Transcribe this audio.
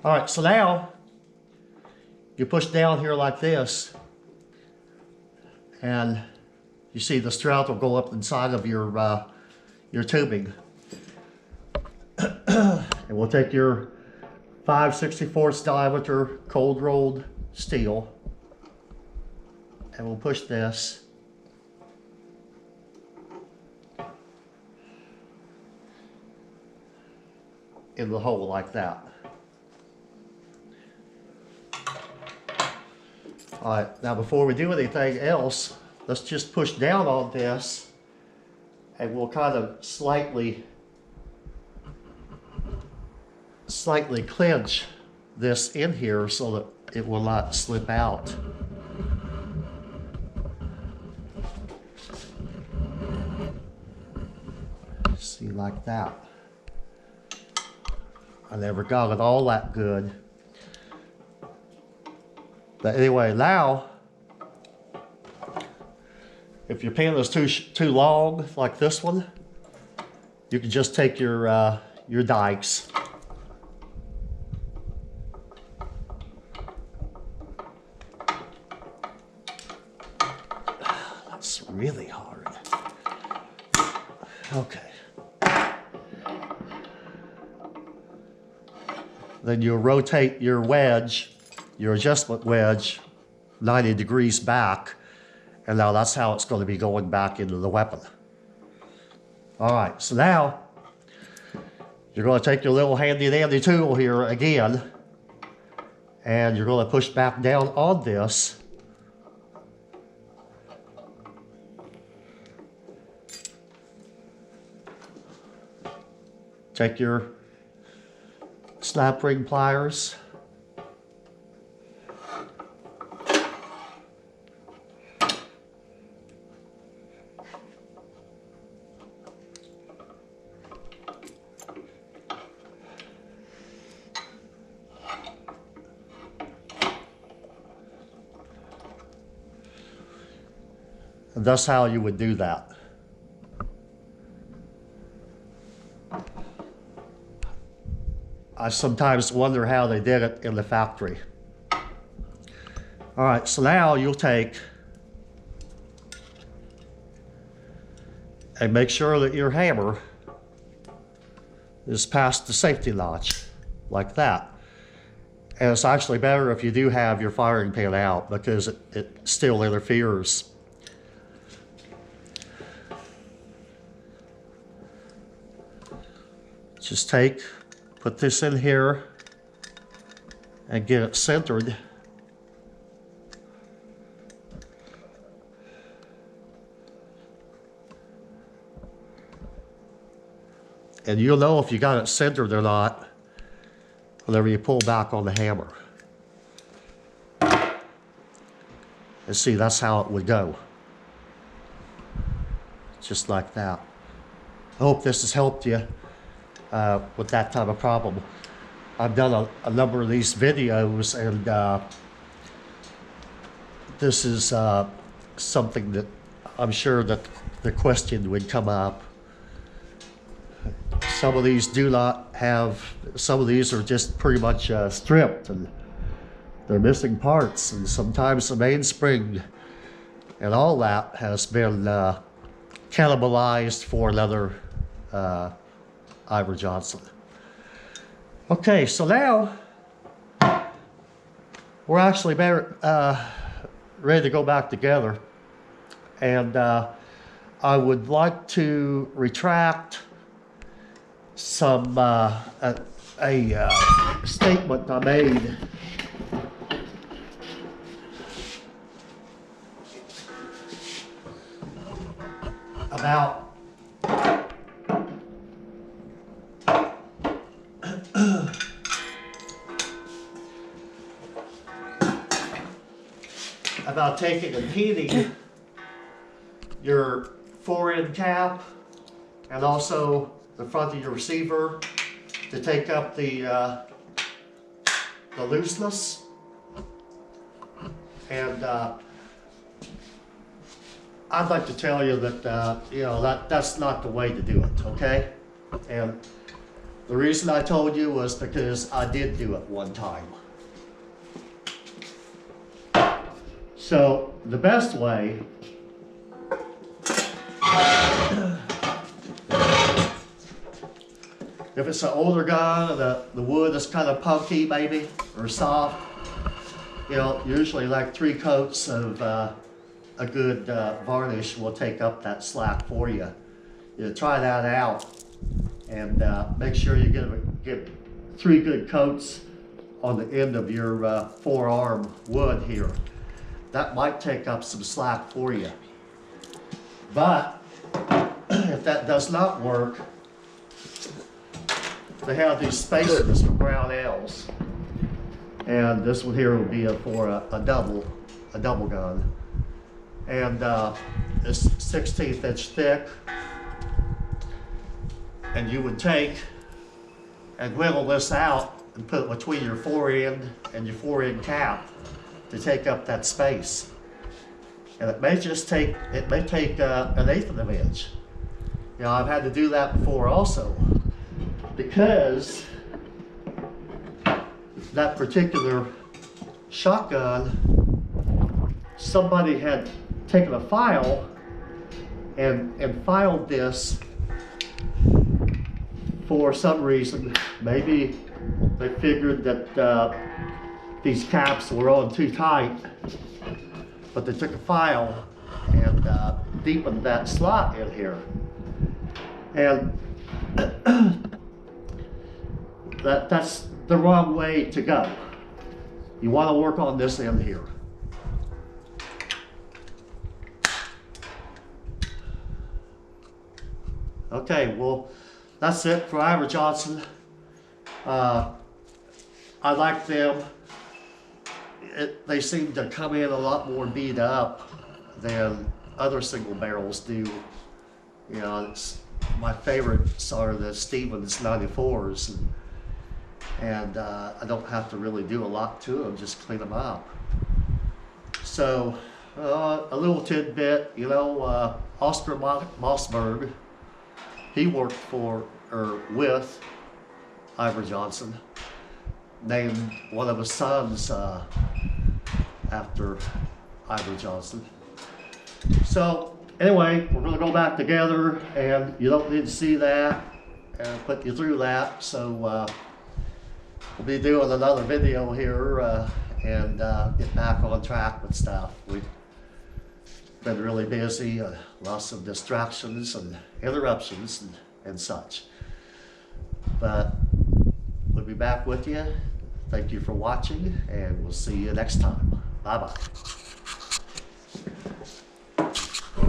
All right, so now you push down here like this, and you see the strout will go up inside of your tubing. And we'll take your 5/64 diameter cold rolled steel, and we'll push this in the hole like that. All right, now before we do anything else, let's just push down on this, and we'll kind of slightly clench this in here so that it will not slip out. See, like that. I never got it all that good. But anyway, now, if your pin is too long, like this one, you can just take your dikes. That's really hard. Okay. Then you'll rotate your wedge, your adjustment wedge, 90 degrees back, and now that's how it's going to be going back into the weapon. All right, so now you're going to take your little handy dandy tool here again, and you're going to push back down on this. Take your snap ring pliers. And that's how you would do that. I sometimes wonder how they did it in the factory. All right, so now you'll take and make sure that your hammer is past the safety notch, like that. And it's actually better if you do have your firing pin out, because it still interferes. Just put this in here and get it centered. And you'll know if you got it centered or not whenever you pull back on the hammer. And see, that's how it would go. Just like that. I hope this has helped you with that type of problem. I've done a number of these videos, and this is something that I'm sure that the question would come up. Some of these do not have, some of these are just pretty much stripped, and they're missing parts, and sometimes the mainspring and all that has been cannibalized for another Iver Johnson. Okay, so now we're actually ready to go back together, and I would like to retract some a statement I made about taking and heating your fore-end cap and also the front of your receiver to take up the looseness. And I'd like to tell you that you know, that's not the way to do it, okay? And The reason I told you was because I did do it one time. So the best way if it's an older gun and the wood is kind of punky maybe or soft, you know, usually like 3 coats of a good varnish will take up that slack for you. You try that out and make sure you get 3 good coats on the end of your forearm wood here. That might take up some slack for you. But if that does not work, they have these spacers for brown L's, and this one here will be for a double gun, and it's 1/16 inch thick, and you would take and whittle this out and put it between your forend and your forend cap to take up that space. And it may take an 1/8 of an inch. You know, I've had to do that before also, because that particular shotgun, somebody had taken a file and filed this for some reason. Maybe they figured that these caps were on too tight, but they took a file and deepened that slot in here. And that's the wrong way to go. You want to work on this end here. Okay, well, that's it for Iver Johnson. I like them. They seem to come in a lot more beat up than other single barrels do. You know, my favorites are the Stevens 94s, and I don't have to really do a lot to them, just clean them up. So a little tidbit, you know, Oscar Mossberg, he worked for or with Iver Johnson, named one of his sons after Iver Johnson. So anyway, we're going to go back together, and you don't need to see that and put you through that. So we'll be doing another video here and get back on track with stuff. We've been really busy, lots of distractions and interruptions and such. But we'll be back with you. Thank you for watching, and we'll see you next time. Bye-bye.